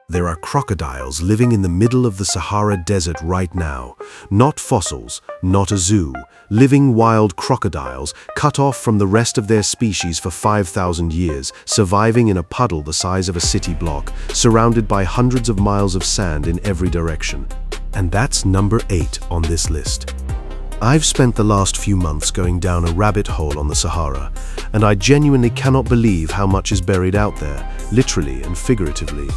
There are crocodiles living in the middle of the Sahara Desert right now. Not fossils, not a zoo. Living wild crocodiles, cut off from the rest of their species for 5,000 years, surviving in a puddle the size of a city block, surrounded by hundreds of miles of sand in every direction. And that's number 8 on this list. I've spent the last few months going down a rabbit hole on the Sahara, and I genuinely cannot believe how much is buried out there, literally and figuratively.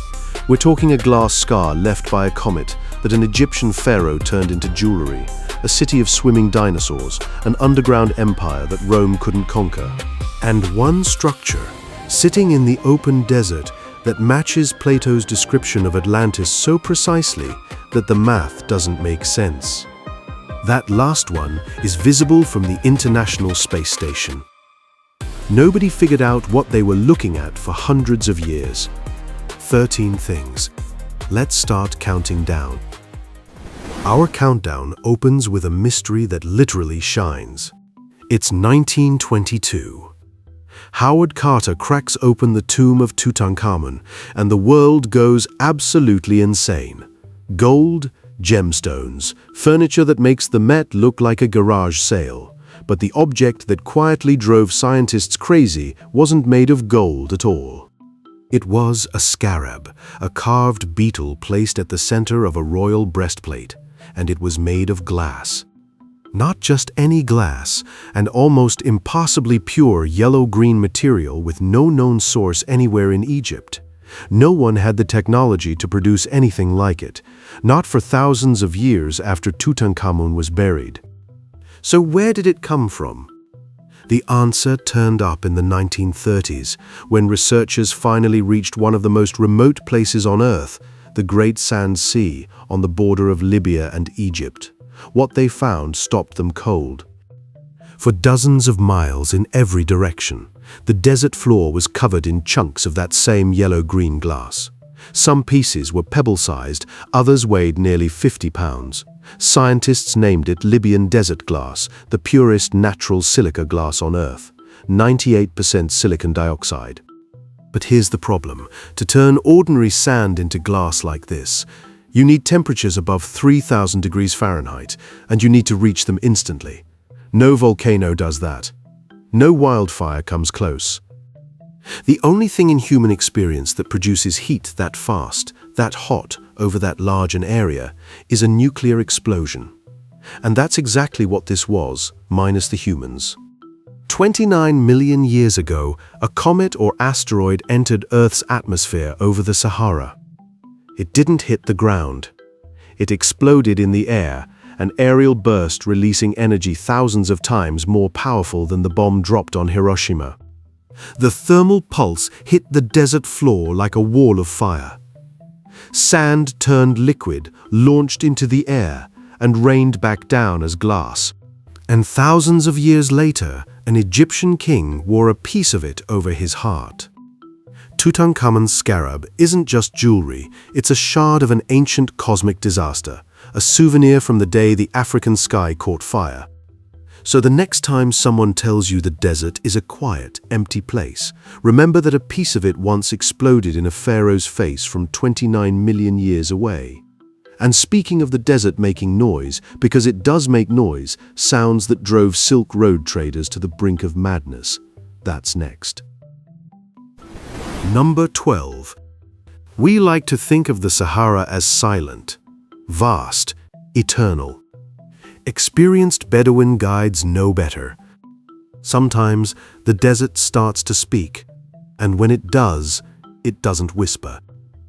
We're talking a glass scar left by a comet that an Egyptian pharaoh turned into jewelry, a city of swimming dinosaurs, an underground empire that Rome couldn't conquer, and one structure sitting in the open desert that matches Plato's description of Atlantis so precisely that the math doesn't make sense. That last one is visible from the International Space Station. Nobody figured out what they were looking at for hundreds of years. 13 things. Let's start counting down. Our countdown opens with a mystery that literally shines. It's 1922. Howard Carter cracks open the tomb of Tutankhamun, and the world goes absolutely insane. Gold, gemstones, furniture that makes the Met look like a garage sale. But the object that quietly drove scientists crazy wasn't made of gold at all. It was a scarab, a carved beetle placed at the center of a royal breastplate, and it was made of glass. Not just any glass, an almost impossibly pure yellow-green material with no known source anywhere in Egypt. No one had the technology to produce anything like it, not for thousands of years after Tutankhamun was buried. So where did it come from? The answer turned up in the 1930s, when researchers finally reached one of the most remote places on Earth, the Great Sand Sea, on the border of Libya and Egypt. What they found stopped them cold. For dozens of miles in every direction, the desert floor was covered in chunks of that same yellow-green glass. Some pieces were pebble-sized, others weighed nearly 50 pounds. Scientists named it Libyan desert glass, the purest natural silica glass on Earth, 98% silicon dioxide. But here's the problem. To turn ordinary sand into glass like this, you need temperatures above 3,000 degrees Fahrenheit, and you need to reach them instantly. No volcano does that. No wildfire comes close. The only thing in human experience that produces heat that fast, that hot, over that large an area, is a nuclear explosion. And that's exactly what this was, minus the humans. 29 million years ago, a comet or asteroid entered Earth's atmosphere over the Sahara. It didn't hit the ground. It exploded in the air, an aerial burst releasing energy thousands of times more powerful than the bomb dropped on Hiroshima. The thermal pulse hit the desert floor like a wall of fire. Sand turned liquid, launched into the air, and rained back down as glass. And thousands of years later, an Egyptian king wore a piece of it over his heart. Tutankhamun's scarab isn't just jewelry, it's a shard of an ancient cosmic disaster, a souvenir from the day the African sky caught fire. So the next time someone tells you the desert is a quiet, empty place, remember that a piece of it once exploded in a pharaoh's face from 29 million years away. And speaking of the desert making noise, because it does make noise, sounds that drove Silk Road traders to the brink of madness. That's next. Number 12. We like to think of the Sahara as silent, vast, eternal. Experienced Bedouin guides know better. Sometimes the desert starts to speak, and when it does, it doesn't whisper.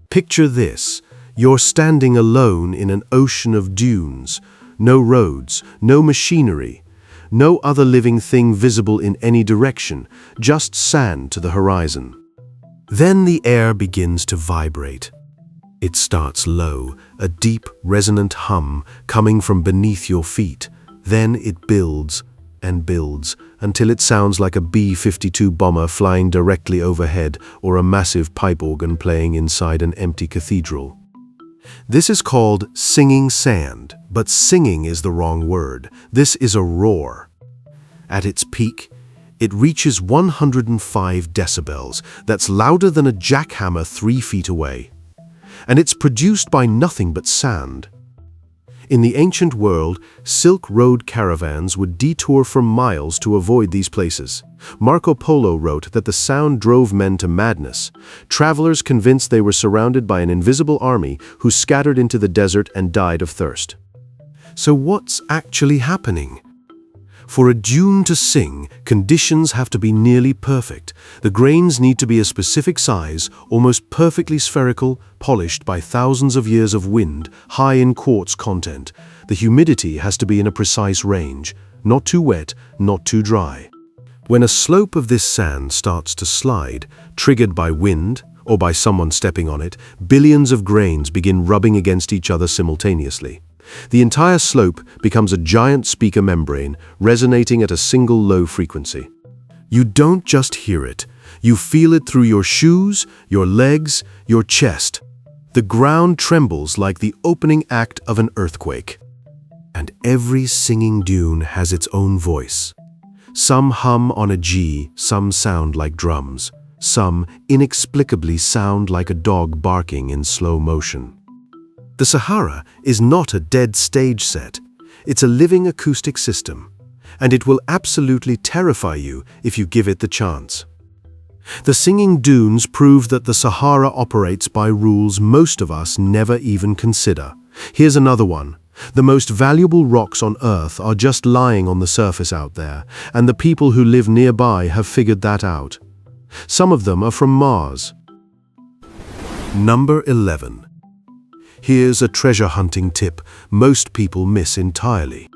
Picture this. You're standing alone in an ocean of dunes, no roads, no machinery, no other living thing visible in any direction, just sand to the horizon. Then the air begins to vibrate. It starts low, a deep, resonant hum coming from beneath your feet. Then it builds and builds until it sounds like a B-52 bomber flying directly overhead or a massive pipe organ playing inside an empty cathedral. This is called singing sand, but singing is the wrong word. This is a roar. At its peak, it reaches 105 decibels. That's louder than a jackhammer 3 feet away. and it's produced by nothing but sand. In the ancient world, Silk Road caravans would detour for miles to avoid these places. Marco Polo wrote that the sound drove men to madness. Travelers convinced they were surrounded by an invisible army who scattered into the desert and died of thirst. So what's actually happening? For a dune to sing, conditions have to be nearly perfect. The grains need to be a specific size, almost perfectly spherical, polished by thousands of years of wind, high in quartz content. The humidity has to be in a precise range, not too wet, not too dry. When a slope of this sand starts to slide, triggered by wind or by someone stepping on it, billions of grains begin rubbing against each other simultaneously. The entire slope becomes a giant speaker membrane, resonating at a single low frequency. You don't just hear it, you feel it through your shoes, your legs, your chest. The ground trembles like the opening act of an earthquake. And every singing dune has its own voice. Some hum on a G, some sound like drums. Some inexplicably sound like a dog barking in slow motion. The Sahara is not a dead stage set. It's a living acoustic system, and it will absolutely terrify you if you give it the chance. The singing dunes prove that the Sahara operates by rules most of us never even consider. Here's another one. The most valuable rocks on Earth are just lying on the surface out there, and the people who live nearby have figured that out. Some of them are from Mars. Number 11. Here's a treasure hunting tip most people miss entirely.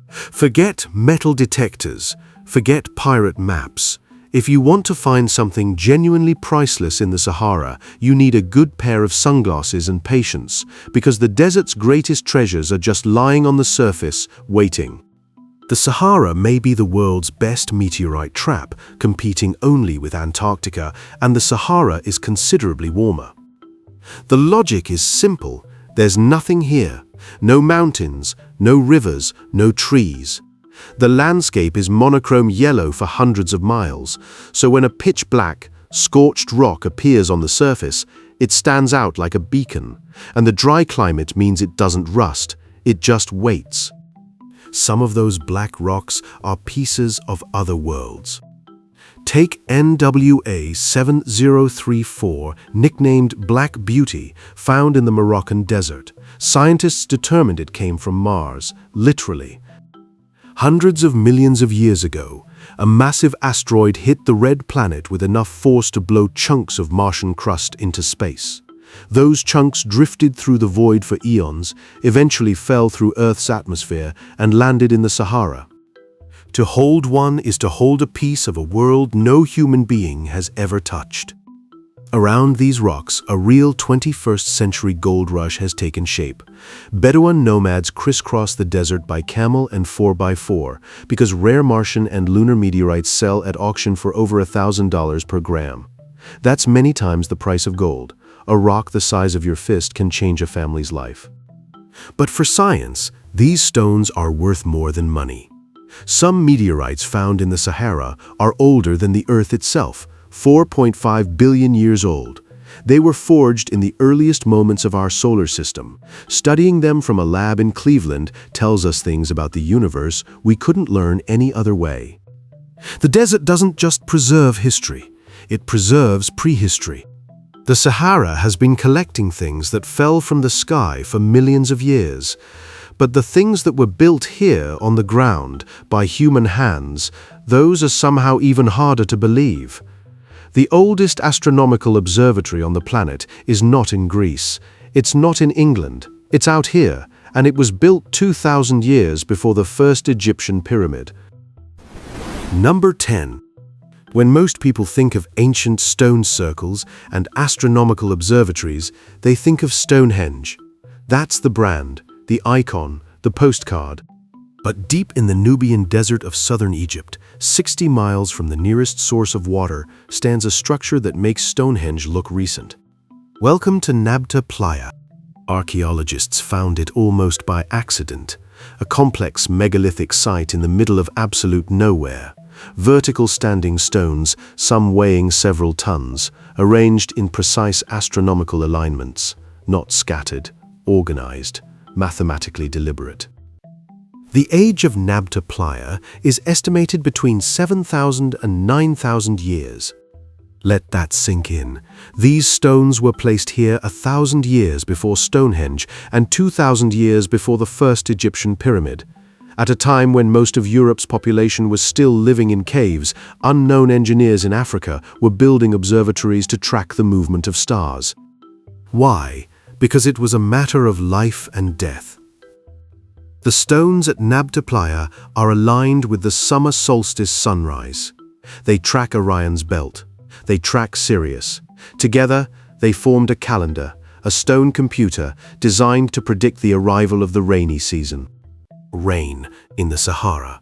Forget metal detectors, forget pirate maps. If you want to find something genuinely priceless in the Sahara, you need a good pair of sunglasses and patience, because the desert's greatest treasures are just lying on the surface, waiting. The Sahara may be the world's best meteorite trap, competing only with Antarctica, and the Sahara is considerably warmer. The logic is simple. There's nothing here. No mountains, no rivers, no trees. The landscape is monochrome yellow for hundreds of miles, so when a pitch-black, scorched rock appears on the surface, it stands out like a beacon, and the dry climate means it doesn't rust, it just waits. Some of those black rocks are pieces of other worlds. Take NWA 7034, nicknamed Black Beauty, found in the Moroccan desert. Scientists determined it came from Mars, literally. Hundreds of millions of years ago, a massive asteroid hit the red planet with enough force to blow chunks of Martian crust into space. Those chunks drifted through the void for eons, eventually fell through Earth's atmosphere, and landed in the Sahara. To hold one is to hold a piece of a world no human being has ever touched. Around these rocks, a real 21st century gold rush has taken shape. Bedouin nomads crisscross the desert by camel and 4x4 because rare Martian and lunar meteorites sell at auction for over $1,000 per gram. That's many times the price of gold. A rock the size of your fist can change a family's life. But for science, these stones are worth more than money. Some meteorites found in the Sahara are older than the Earth itself, 4.5 billion years old. They were forged in the earliest moments of our solar system. Studying them from a lab in Cleveland tells us things about the universe we couldn't learn any other way. The desert doesn't just preserve history, it preserves prehistory. The Sahara has been collecting things that fell from the sky for millions of years. But the things that were built here on the ground by human hands, those are somehow even harder to believe. The oldest astronomical observatory on the planet is not in Greece. It's not in England. It's out here, and it was built 2,000 years before the first Egyptian pyramid. Number 10. When most people think of ancient stone circles and astronomical observatories, they think of Stonehenge. That's the brand, the icon, the postcard. But deep in the Nubian desert of southern Egypt, 60 miles from the nearest source of water, stands a structure that makes Stonehenge look recent. Welcome to Nabta Playa. Archaeologists found it almost by accident, a complex megalithic site in the middle of absolute nowhere. Vertical standing stones, some weighing several tons, arranged in precise astronomical alignments. not scattered, organized, mathematically deliberate. The age of Nabta Playa is estimated between 7,000 and 9,000 years. Let that sink in. These stones were placed here 1,000 years before Stonehenge and 2,000 years before the first Egyptian pyramid. At a time when most of Europe's population was still living in caves, unknown engineers in Africa were building observatories to track the movement of stars. Why? Because it was a matter of life and death. The stones at Nabta Playa are aligned with the summer solstice sunrise. They track Orion's belt. They track Sirius. Together, they formed a calendar, a stone computer designed to predict the arrival of the rainy season. Rain in the Sahara.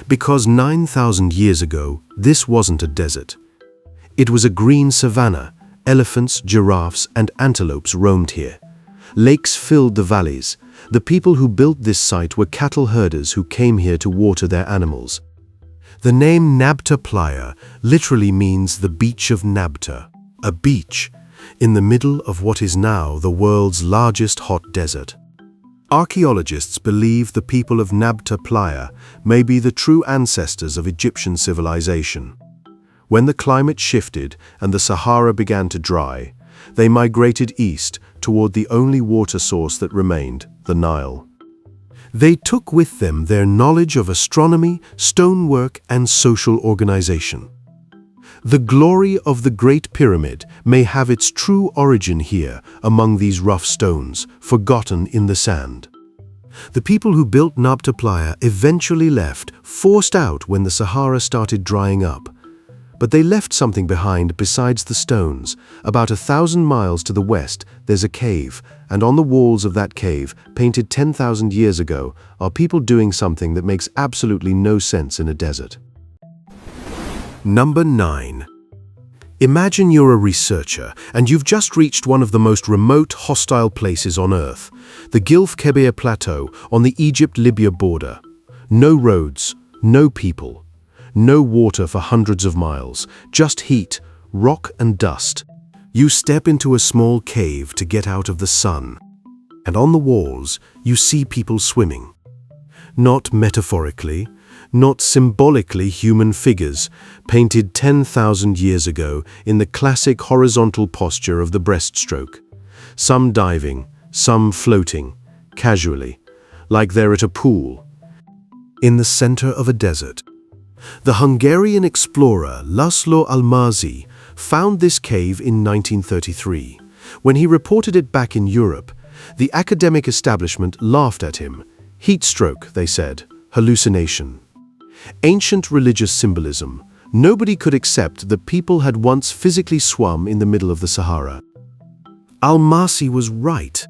Because 9,000 years ago, this wasn't a desert. It was a green savanna. Elephants, giraffes, and antelopes roamed here. Lakes filled the valleys. The people who built this site were cattle herders who came here to water their animals. The name Nabta Playa literally means the beach of Nabta, a beach in the middle of what is now the world's largest hot desert. Archaeologists believe the people of Nabta Playa may be the true ancestors of Egyptian civilization. When the climate shifted and the Sahara began to dry, they migrated east toward the only water source that remained, the Nile. They took with them their knowledge of astronomy, stonework, and social organization. The glory of the Great Pyramid may have its true origin here among these rough stones, forgotten in the sand. The people who built Nabta Playa eventually left, forced out when the Sahara started drying up. But they left something behind besides the stones. About 1,000 miles to the west, there's a cave, and on the walls of that cave, painted 10,000 years ago, are people doing something that makes absolutely no sense in a desert. Number 9. Imagine you're a researcher, and you've just reached one of the most remote, hostile places on Earth, the Gilf Kebir Plateau on the Egypt-Libya border. No roads, no people. No water for hundreds of miles, just heat, rock and dust. You step into a small cave to get out of the sun, and on the walls you see people swimming. Not metaphorically, not symbolically human figures, painted 10,000 years ago in the classic horizontal posture of the breaststroke. Some diving, some floating, casually, like they're at a pool. In the center of a desert. The Hungarian explorer Laszlo Almásy found this cave in 1933. When he reported it back in Europe, the academic establishment laughed at him. Heat stroke, they said, hallucination. Ancient religious symbolism. Nobody could accept that people had once physically swum in the middle of the Sahara. Almásy was right.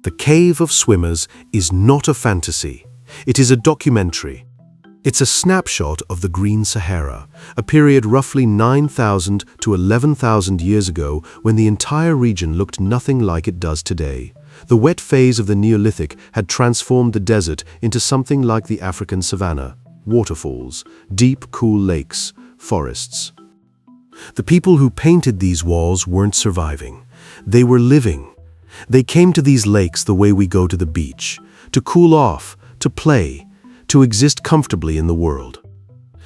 The Cave of Swimmers is not a fantasy. It is a documentary. It's a snapshot of the Green Sahara, a period roughly 9,000 to 11,000 years ago when the entire region looked nothing like it does today. The wet phase of the Neolithic had transformed the desert into something like the African savanna, waterfalls, deep, cool lakes, forests. The people who painted these walls weren't surviving. They were living. They came to these lakes the way we go to the beach, to cool off, to play, to exist comfortably in the world.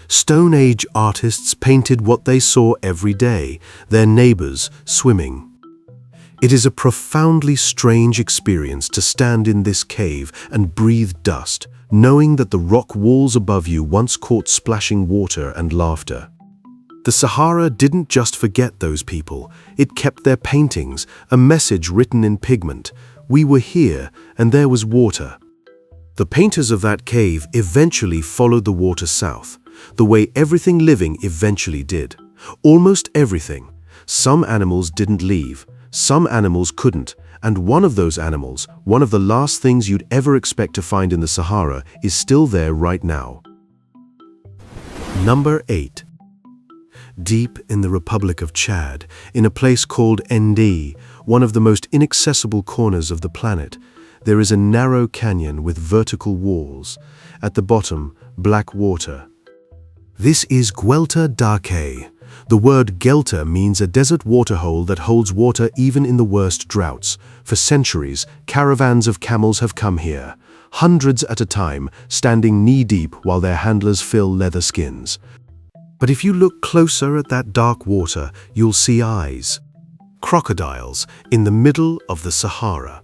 Stone Age artists painted what they saw every day, their neighbors swimming. It is a profoundly strange experience to stand in this cave and breathe dust, knowing that the rock walls above you once caught splashing water and laughter. The Sahara didn't just forget those people, it kept their paintings, a message written in pigment. We were here, and there was water. The painters of that cave eventually followed the water south, the way everything living eventually did. Almost everything. Some animals didn't leave, some animals couldn't, and one of those animals, one of the last things you'd ever expect to find in the Sahara, is still there right now. Number 8. Deep in the Republic of Chad, in a place called Nd, one of the most inaccessible corners of the planet, there is a narrow canyon with vertical walls. At the bottom, black water. This is Guelta d'Arquet, The word gelter means a desert waterhole that holds water even in the worst droughts. For centuries, caravans of camels have come here, hundreds at a time, standing knee-deep while their handlers fill leather skins. But if you look closer at that dark water, you'll see eyes. Crocodiles in the middle of the Sahara.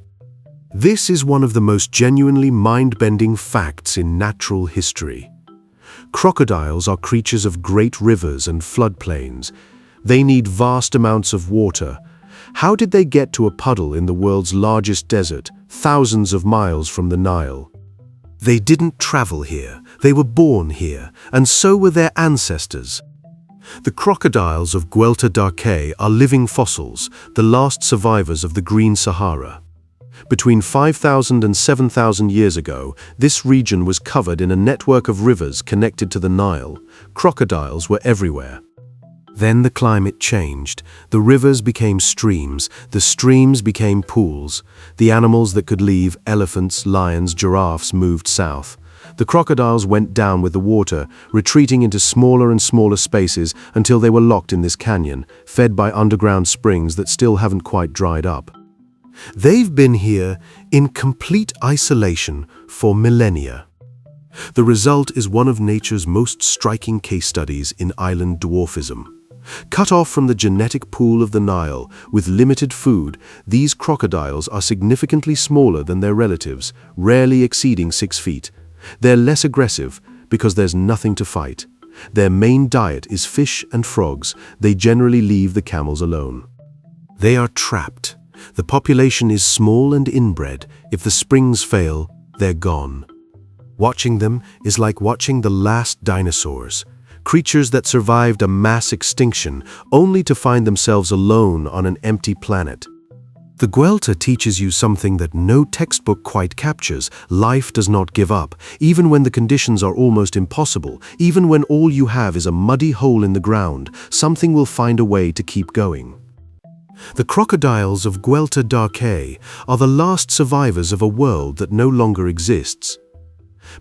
This is one of the most genuinely mind-bending facts in natural history. Crocodiles are creatures of great rivers and floodplains. They need vast amounts of water. How did they get to a puddle in the world's largest desert, thousands of miles from the Nile? They didn't travel here, they were born here, and so were their ancestors. The crocodiles of Guelta d'Arquet are living fossils, the last survivors of the Green Sahara. Between 5,000 and 7,000 years ago, this region was covered in a network of rivers connected to the Nile. Crocodiles were everywhere. Then the climate changed. The rivers became streams, the streams became pools. The animals that could leave, elephants, lions, giraffes, moved south. The crocodiles went down with the water, retreating into smaller and smaller spaces until they were locked in this canyon, fed by underground springs that still haven't quite dried up. They've been here in complete isolation for millennia. The result is one of nature's most striking case studies in island dwarfism. Cut off from the genetic pool of the Nile, with limited food, these crocodiles are significantly smaller than their relatives, rarely exceeding 6 feet. They're less aggressive because there's nothing to fight. Their main diet is fish and frogs. They generally leave the camels alone. They are trapped. The population is small and inbred. If the springs fail, they're gone. Watching them is like watching the last dinosaurs, creatures that survived a mass extinction only to find themselves alone on an empty planet. The Guelta teaches you something that no textbook quite captures. Life does not give up, even when the conditions are almost impossible, even when all you have is a muddy hole in the ground, something will find a way to keep going. The crocodiles of Guelta d'Arquet are the last survivors of a world that no longer exists.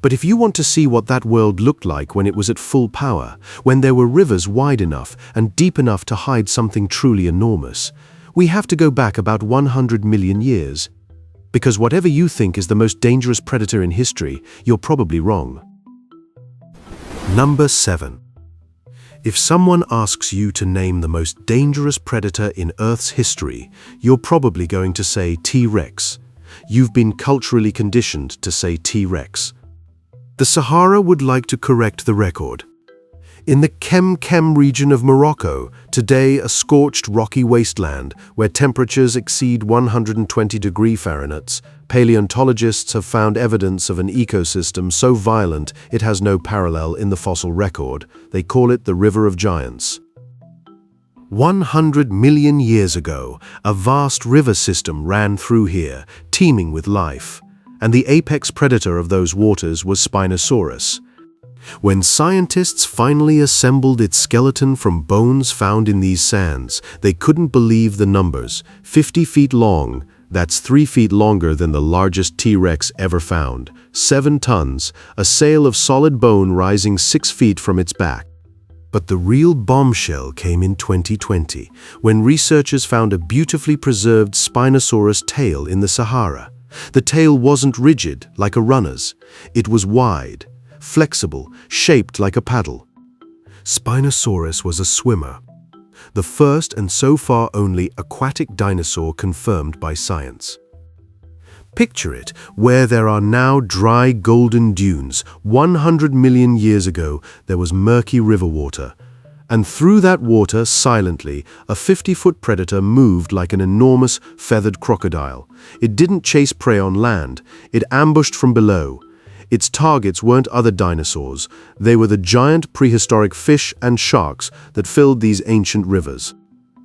But if you want to see what that world looked like when it was at full power, when there were rivers wide enough and deep enough to hide something truly enormous, we have to go back about 100 million years. Because whatever you think is the most dangerous predator in history, you're probably wrong. Number 7. If someone asks you to name the most dangerous predator in Earth's history, you're probably going to say T-Rex. You've been culturally conditioned to say T-Rex. The Sahara would like to correct the record. In the Kem region of Morocco, today a scorched rocky wasteland where temperatures exceed 120 degrees Fahrenheit, paleontologists have found evidence of an ecosystem so violent it has no parallel in the fossil record. They call it the River of Giants. 100 million years ago, a vast river system ran through here, teeming with life, and the apex predator of those waters was Spinosaurus. When scientists finally assembled its skeleton from bones found in these sands, they couldn't believe the numbers. 50 feet long, that's 3 feet longer than the largest T-Rex ever found. 7 tons, a sail of solid bone rising 6 feet from its back. But the real bombshell came in 2020, when researchers found a beautifully preserved Spinosaurus tail in the Sahara. The tail wasn't rigid, like a runner's. It was wide, flexible, shaped like a paddle. Spinosaurus was a swimmer, the first and so far only aquatic dinosaur confirmed by science. Picture it, where there are now dry golden dunes. 100 million years ago, there was murky river water. And through that water, silently, a 50-foot predator moved like an enormous, feathered crocodile. It didn't chase prey on land, it ambushed from below. Its targets weren't other dinosaurs, they were the giant prehistoric fish and sharks that filled these ancient rivers.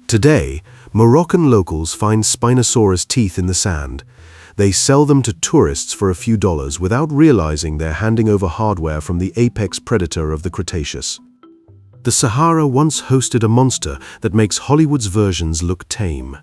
Today, Moroccan locals find Spinosaurus teeth in the sand. They sell them to tourists for a few dollars without realizing they're handing over hardware from the apex predator of the Cretaceous. The Sahara once hosted a monster that makes Hollywood's versions look tame.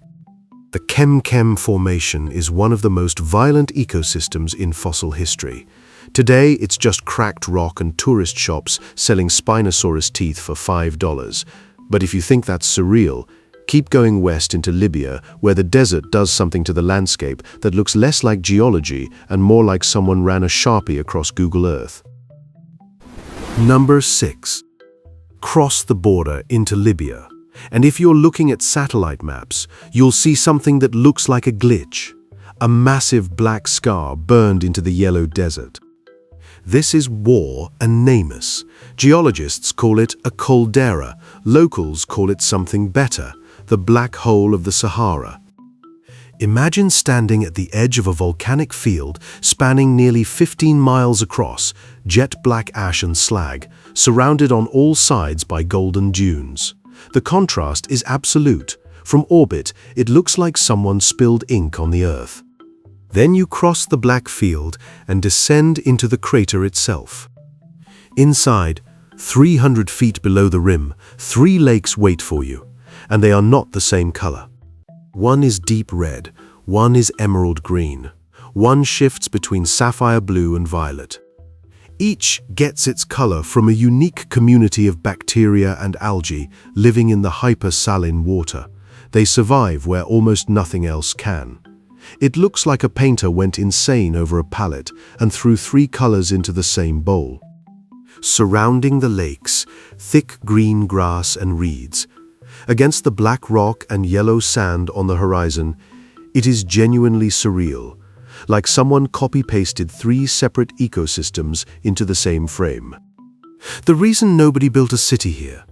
The Kem Formation is one of the most violent ecosystems in fossil history. Today, it's just cracked rock and tourist shops selling Spinosaurus teeth for $5. But if you think that's surreal, keep going west into Libya, where the desert does something to the landscape that looks less like geology and more like someone ran a Sharpie across Google Earth. Number 6. Cross the border into Libya. And if you're looking at satellite maps, you'll see something that looks like a glitch. A massive black scar burned into the yellow desert. This is War and Nemus. Geologists call it a caldera. Locals call it something better, the black hole of the Sahara. Imagine standing at the edge of a volcanic field spanning nearly 15 miles across, jet black ash and slag, surrounded on all sides by golden dunes. The contrast is absolute. From orbit, it looks like someone spilled ink on the Earth. Then you cross the black field and descend into the crater itself. Inside, 300 feet below the rim, 3 lakes wait for you, and they are not the same color. One is deep red, one is emerald green, one shifts between sapphire blue and violet. Each gets its color from a unique community of bacteria and algae living in the hypersaline water. They survive where almost nothing else can. It looks like a painter went insane over a palette and threw 3 colors into the same bowl. Surrounding the lakes, thick green grass and reeds. Against the black rock and yellow sand on the horizon, it is genuinely surreal, like someone copy-pasted 3 separate ecosystems into the same frame. The reason nobody built a city here.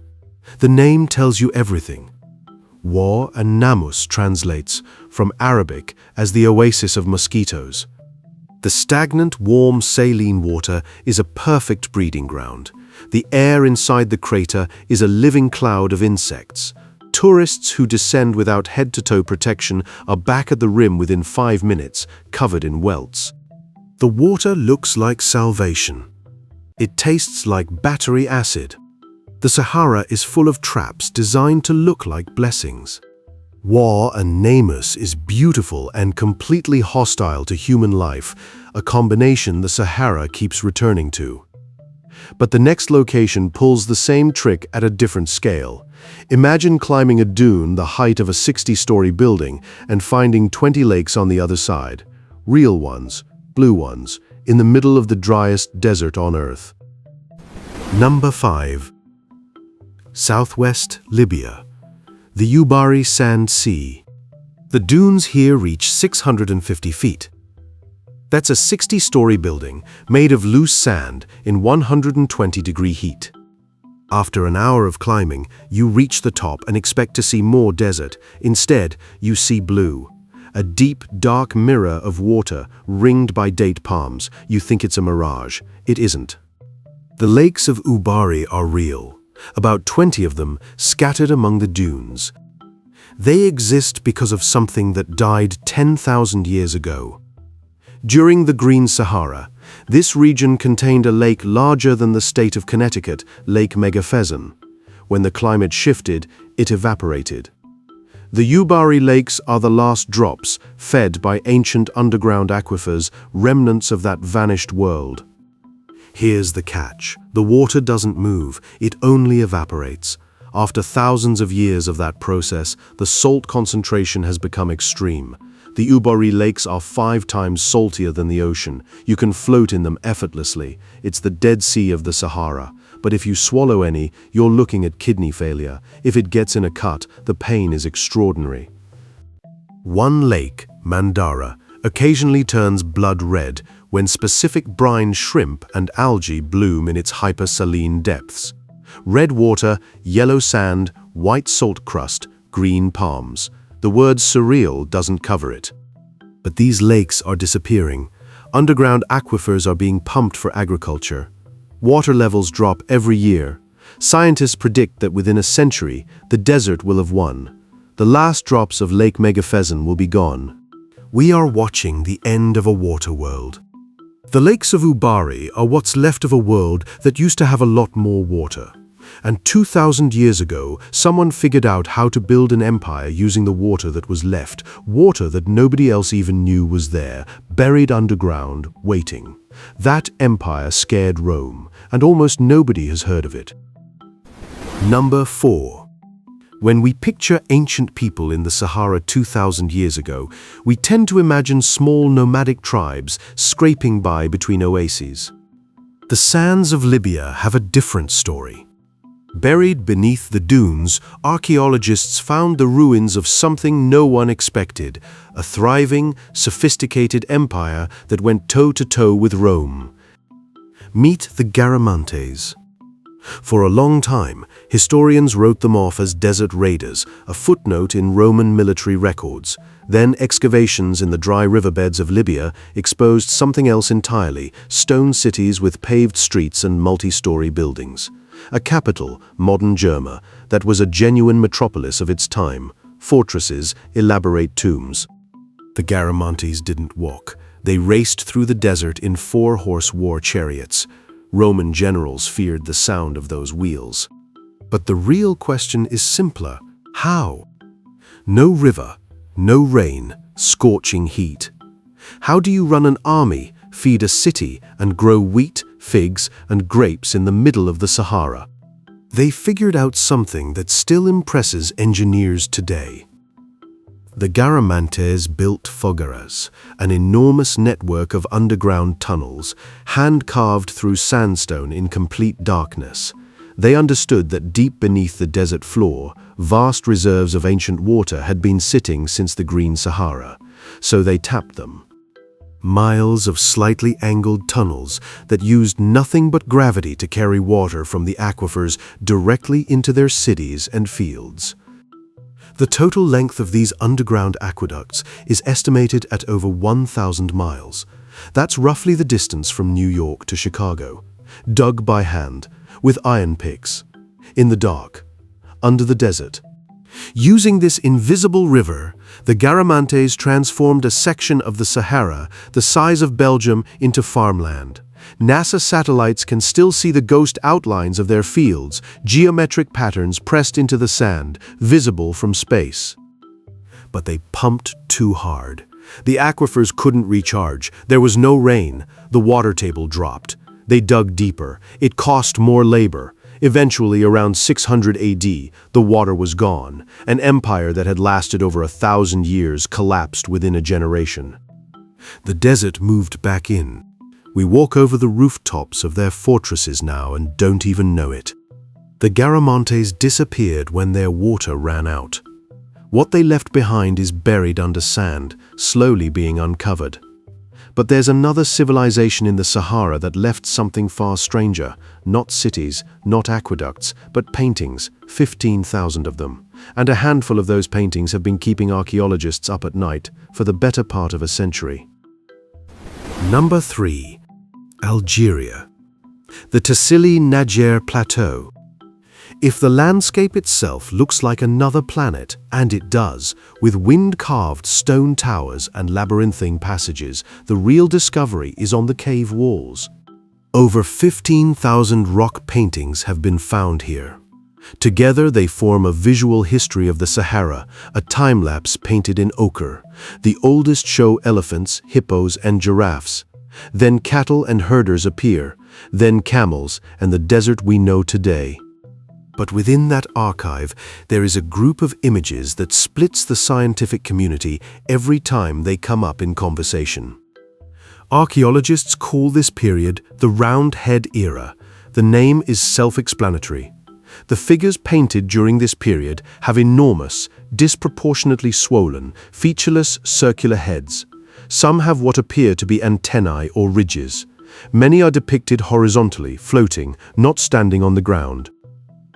The name tells you everything. War and Namus translates from Arabic as the oasis of mosquitoes. The stagnant, warm, saline water is a perfect breeding ground. The air inside the crater is a living cloud of insects. Tourists who descend without head-to-toe protection are back at the rim within 5 minutes, covered in welts. The water looks like salvation. It tastes like battery acid. The Sahara is full of traps designed to look like blessings. War and Nemus is beautiful and completely hostile to human life, a combination the Sahara keeps returning to. But the next location pulls the same trick at a different scale. Imagine climbing a dune the height of a 60-story building and finding 20 lakes on the other side. Real ones, blue ones, in the middle of the driest desert on Earth. Number 5. Southwest Libya. The Ubari Sand Sea. The dunes here reach 650 feet. That's a 60-story building made of loose sand in 120-degree heat. After an hour of climbing, you reach the top and expect to see more desert. Instead, you see blue. A deep, dark mirror of water ringed by date palms. You think it's a mirage. It isn't. The lakes of Ubari are real. About 20 of them scattered among the dunes. They exist because of something that died 10,000 years ago. During the Green Sahara, this region contained a lake larger than the state of Connecticut, Lake Megaphezon. When the climate shifted, it evaporated. The Ubari lakes are the last drops, fed by ancient underground aquifers, remnants of that vanished world. Here's the catch. The water doesn't move, it only evaporates. After thousands of years of that process, the salt concentration has become extreme. The Ubari lakes are 5 times saltier than the ocean. You can float in them effortlessly. It's the Dead Sea of the Sahara. But if you swallow any, you're looking at kidney failure. If it gets in a cut, the pain is extraordinary. One lake, Mandara, occasionally turns blood red when specific brine shrimp and algae bloom in its hypersaline depths. Red water, yellow sand, white salt crust, green palms. The word surreal doesn't cover it. But these lakes are disappearing. Underground aquifers are being pumped for agriculture. Water levels drop every year. Scientists predict that within a century, the desert will have won. The last drops of Lake Megaphezon will be gone. We are watching the end of a water world. The lakes of Ubari are what's left of a world that used to have a lot more water. And 2,000 years ago, someone figured out how to build an empire using the water that was left, water that nobody else even knew was there, buried underground, waiting. That empire scared Rome, and almost nobody has heard of it. Number 4. When we picture ancient people in the Sahara 2,000 years ago, we tend to imagine small nomadic tribes scraping by between oases. The sands of Libya have a different story. Buried beneath the dunes, archaeologists found the ruins of something no one expected, a thriving, sophisticated empire that went toe-to-toe with Rome. Meet the Garamantes. For a long time, historians wrote them off as desert raiders, a footnote in Roman military records. Then excavations in the dry riverbeds of Libya exposed something else entirely, stone cities with paved streets and multi-story buildings. A capital, modern Jerma, that was a genuine metropolis of its time. Fortresses, elaborate tombs. The Garamantes didn't walk. They raced through the desert in 4-horse war chariots. Roman generals feared the sound of those wheels. But the real question is simpler. How? No river, no rain, scorching heat. How do you run an army, feed a city, and grow wheat, figs, and grapes in the middle of the Sahara? They figured out something that still impresses engineers today. The Garamantes built fogaras, an enormous network of underground tunnels, hand-carved through sandstone in complete darkness. They understood that deep beneath the desert floor, vast reserves of ancient water had been sitting since the Green Sahara, so they tapped them. Miles of slightly angled tunnels that used nothing but gravity to carry water from the aquifers directly into their cities and fields. The total length of these underground aqueducts is estimated at over 1,000 miles. That's roughly the distance from New York to Chicago, dug by hand, with iron picks, in the dark, under the desert. Using this invisible river, the Garamantes transformed a section of the Sahara, the size of Belgium, into farmland. NASA satellites can still see the ghost outlines of their fields, geometric patterns pressed into the sand, visible from space. But they pumped too hard. The aquifers couldn't recharge. There was no rain. The water table dropped. They dug deeper. It cost more labor. Eventually, around 600 AD, the water was gone. An empire that had lasted over 1,000 years collapsed within a generation. The desert moved back in. We walk over the rooftops of their fortresses now and don't even know it. The Garamantes disappeared when their water ran out. What they left behind is buried under sand, slowly being uncovered. But there's another civilization in the Sahara that left something far stranger. Not cities, not aqueducts, but paintings, 15,000 of them. And a handful of those paintings have been keeping archaeologists up at night for the better part of a century. Number 3. Algeria. The Tassili Nadjer Plateau. If the landscape itself looks like another planet, and it does, with wind-carved stone towers and labyrinthine passages, the real discovery is on the cave walls. Over 15,000 rock paintings have been found here. Together they form a visual history of the Sahara, a time-lapse painted in ochre. The oldest show elephants, hippos, and giraffes. Then cattle and herders appear, then camels and the desert we know today. But within that archive, there is a group of images that splits the scientific community every time they come up in conversation. Archaeologists call this period the Round Head Era. The name is self-explanatory. The figures painted during this period have enormous, disproportionately swollen, featureless circular heads. Some have what appear to be antennae or ridges. Many are depicted horizontally, floating, not standing on the ground.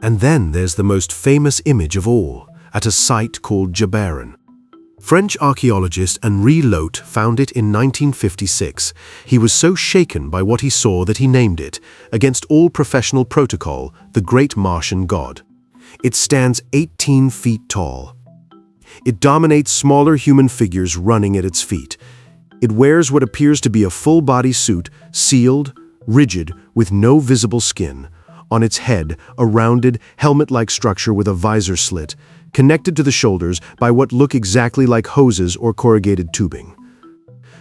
And then there's the most famous image of all, at a site called Jabaran. French archaeologist Henri Lotte found it in 1956. He was so shaken by what he saw that he named it, against all professional protocol, the Great Martian God. It stands 18 feet tall. It dominates smaller human figures running at its feet. It wears what appears to be a full-body suit, sealed, rigid, with no visible skin. On its head, a rounded, helmet-like structure with a visor slit, connected to the shoulders by what look exactly like hoses or corrugated tubing.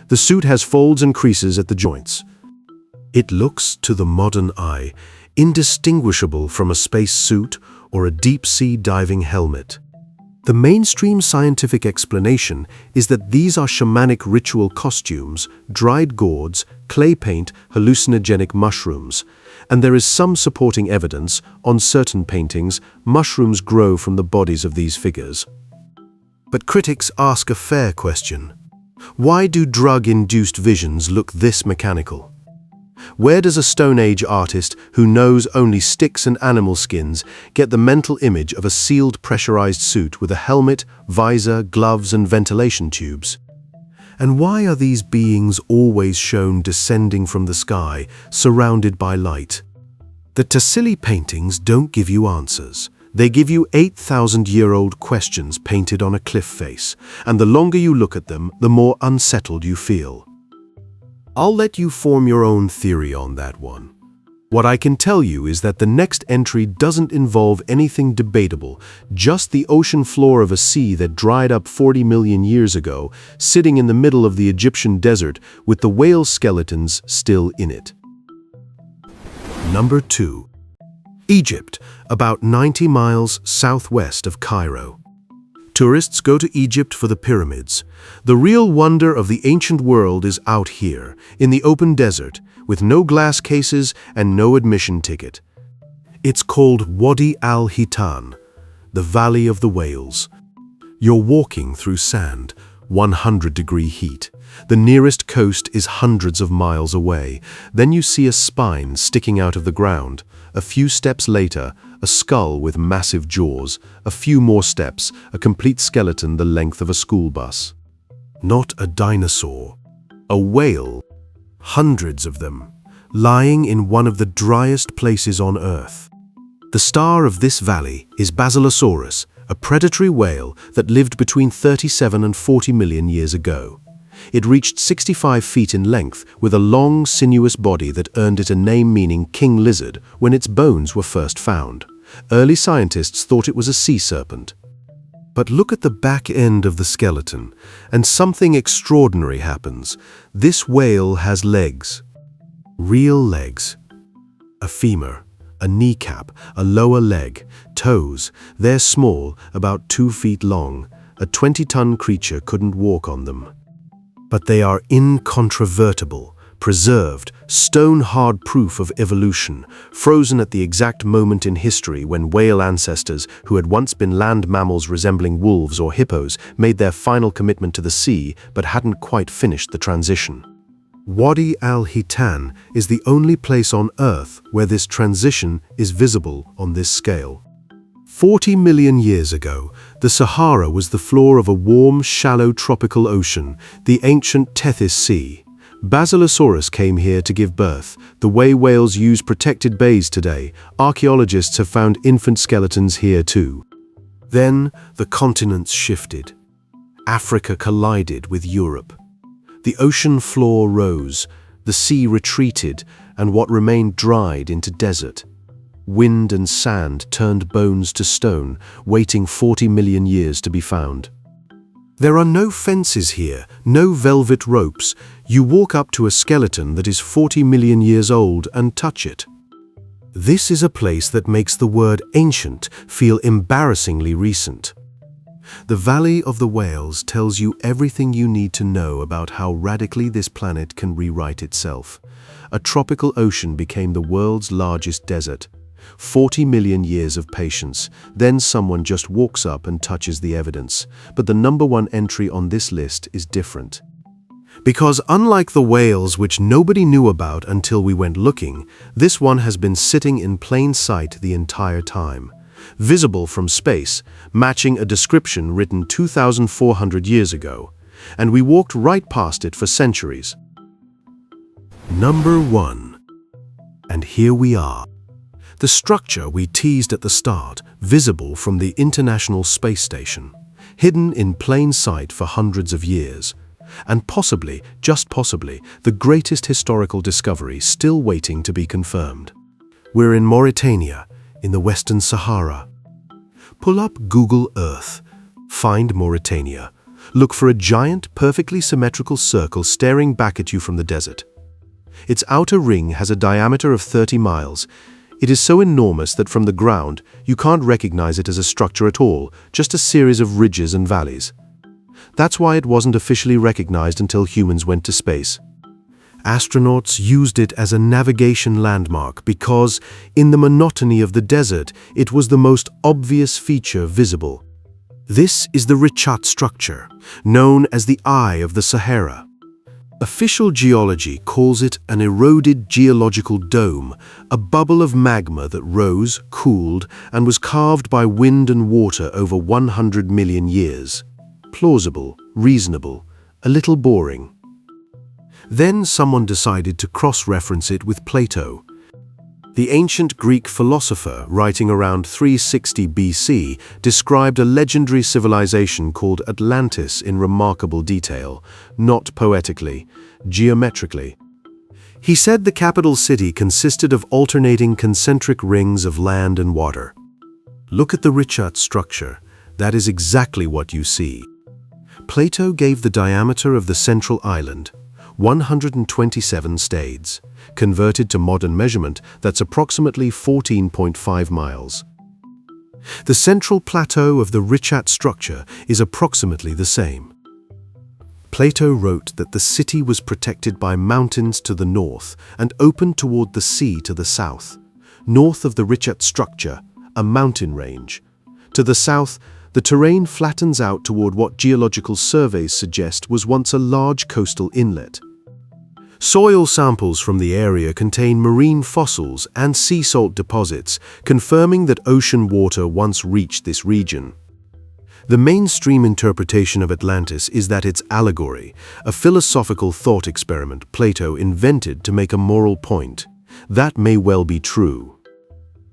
The suit has folds and creases at the joints. It looks, to the modern eye, indistinguishable from a spacesuit or a deep-sea diving helmet. The mainstream scientific explanation is that these are shamanic ritual costumes, dried gourds, clay paint, hallucinogenic mushrooms, and there is some supporting evidence, on certain paintings, mushrooms grow from the bodies of these figures. But critics ask a fair question. Why do drug-induced visions look this mechanical? Where does a Stone Age artist who knows only sticks and animal skins get the mental image of a sealed pressurized suit with a helmet, visor, gloves, and ventilation tubes? And why are these beings always shown descending from the sky, surrounded by light? The Tassili paintings don't give you answers. They give you 8,000-year-old questions painted on a cliff face, and the longer you look at them, the more unsettled you feel. I'll let you form your own theory on that one. What I can tell you is that the next entry doesn't involve anything debatable, just the ocean floor of a sea that dried up 40 million years ago, sitting in the middle of the Egyptian desert with the whale skeletons still in it. Number 2. Egypt, about 90 miles southwest of Cairo. Tourists go to Egypt for the pyramids. The real wonder of the ancient world is out here, in the open desert, with no glass cases and no admission ticket. It's called Wadi al-Hitan, the Valley of the Whales. You're walking through sand, 100-degree heat. The nearest coast is hundreds of miles away. Then you see a spine sticking out of the ground. A few steps later, a skull with massive jaws. A few more steps, a complete skeleton the length of a school bus. Not a dinosaur, a whale. Hundreds of them, lying in one of the driest places on Earth. The star of this valley is Basilosaurus, a predatory whale that lived between 37 and 40 million years ago. It reached 65 feet in length with a long, sinuous body that earned it a name meaning king lizard when its bones were first found. Early scientists thought it was a sea serpent. But look at the back end of the skeleton, and something extraordinary happens. This whale has legs. Real legs. A femur, a kneecap, a lower leg, toes. They're small, about 2 feet long. A 20-ton creature couldn't walk on them. But they are incontrovertible, preserved, stone-hard proof of evolution, frozen at the exact moment in history when whale ancestors, who had once been land mammals resembling wolves or hippos, made their final commitment to the sea but hadn't quite finished the transition. Wadi al-Hitan is the only place on Earth where this transition is visible on this scale. 40 million years ago, the Sahara was the floor of a warm, shallow tropical ocean, the ancient Tethys Sea. Basilosaurus came here to give birth. The way whales use protected bays today, archaeologists have found infant skeletons here too. Then, the continents shifted. Africa collided with Europe. The ocean floor rose, the sea retreated, and what remained dried into desert. Wind and sand turned bones to stone, waiting 40 million years to be found. There are no fences here, no velvet ropes. You walk up to a skeleton that is 40 million years old and touch it. This is a place that makes the word ancient feel embarrassingly recent. The Valley of the Whales tells you everything you need to know about how radically this planet can rewrite itself. A tropical ocean became the world's largest desert. 40 million years of patience, then someone just walks up and touches the evidence. But the number one entry on this list is different. Because unlike the whales which nobody knew about until we went looking, this one has been sitting in plain sight the entire time. Visible from space, matching a description written 2,400 years ago. And we walked right past it for centuries. Number 1. And here we are. The structure we teased at the start, visible from the International Space Station, hidden in plain sight for hundreds of years, and possibly, just possibly, the greatest historical discovery still waiting to be confirmed. We're in Mauritania, in the Western Sahara. Pull up Google Earth, find Mauritania, look for a giant, perfectly symmetrical circle staring back at you from the desert. Its outer ring has a diameter of 30 miles. It is so enormous that from the ground, you can't recognize it as a structure at all, just a series of ridges and valleys. That's why it wasn't officially recognized until humans went to space. Astronauts used it as a navigation landmark because, in the monotony of the desert, it was the most obvious feature visible. This is the Richat structure, known as the Eye of the Sahara. Official geology calls it an eroded geological dome, a bubble of magma that rose, cooled, and was carved by wind and water over 100 million years. Plausible, reasonable, a little boring. Then someone decided to cross-reference it with Plato. The ancient Greek philosopher, writing around 360 BC, described a legendary civilization called Atlantis in remarkable detail, not poetically, geometrically. He said the capital city consisted of alternating concentric rings of land and water. Look at the Richat structure. That is exactly what you see. Plato gave the diameter of the central island 127 stades. Converted to modern measurement, that's approximately 14.5 miles. The central plateau of the Richat structure is approximately the same. Plato wrote that the city was protected by mountains to the north and open toward the sea to the south. North of the Richat structure, a mountain range. To the south, the terrain flattens out toward what geological surveys suggest was once a large coastal inlet. Soil samples from the area contain marine fossils and sea salt deposits, confirming that ocean water once reached this region. The mainstream interpretation of Atlantis is that it's allegory, a philosophical thought experiment Plato invented to make a moral point. That may well be true.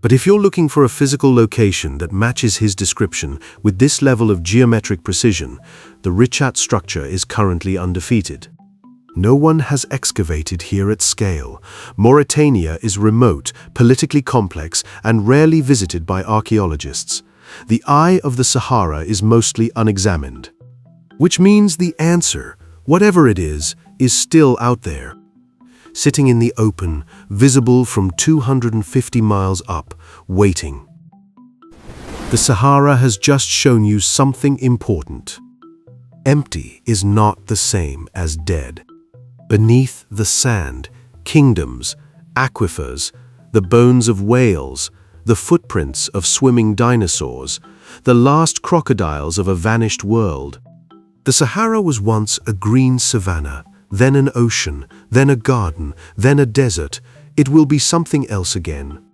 But if you're looking for a physical location that matches his description with this level of geometric precision, the Richat structure is currently undefeated. No one has excavated here at scale. Mauritania is remote, politically complex, and rarely visited by archaeologists. The Eye of the Sahara is mostly unexamined. Which means the answer, whatever it is still out there. Sitting in the open, visible from 250 miles up, waiting. The Sahara has just shown you something important. Empty is not the same as dead. Beneath the sand, kingdoms, aquifers, the bones of whales, the footprints of swimming dinosaurs, the last crocodiles of a vanished world. The Sahara was once a green savanna, then an ocean, then a garden, then a desert. It will be something else again.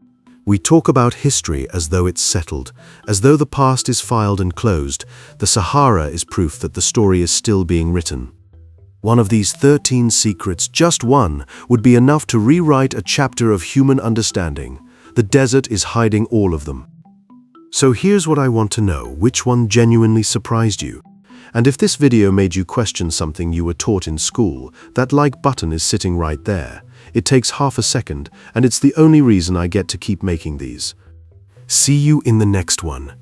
We talk about history as though it's settled, as though the past is filed and closed. The Sahara is proof that the story is still being written. One of these 13 secrets, just one, would be enough to rewrite a chapter of human understanding. The desert is hiding all of them. So here's what I want to know: which one genuinely surprised you? And if this video made you question something you were taught in school, that like button is sitting right there. It takes half a second, and it's the only reason I get to keep making these. See you in the next one.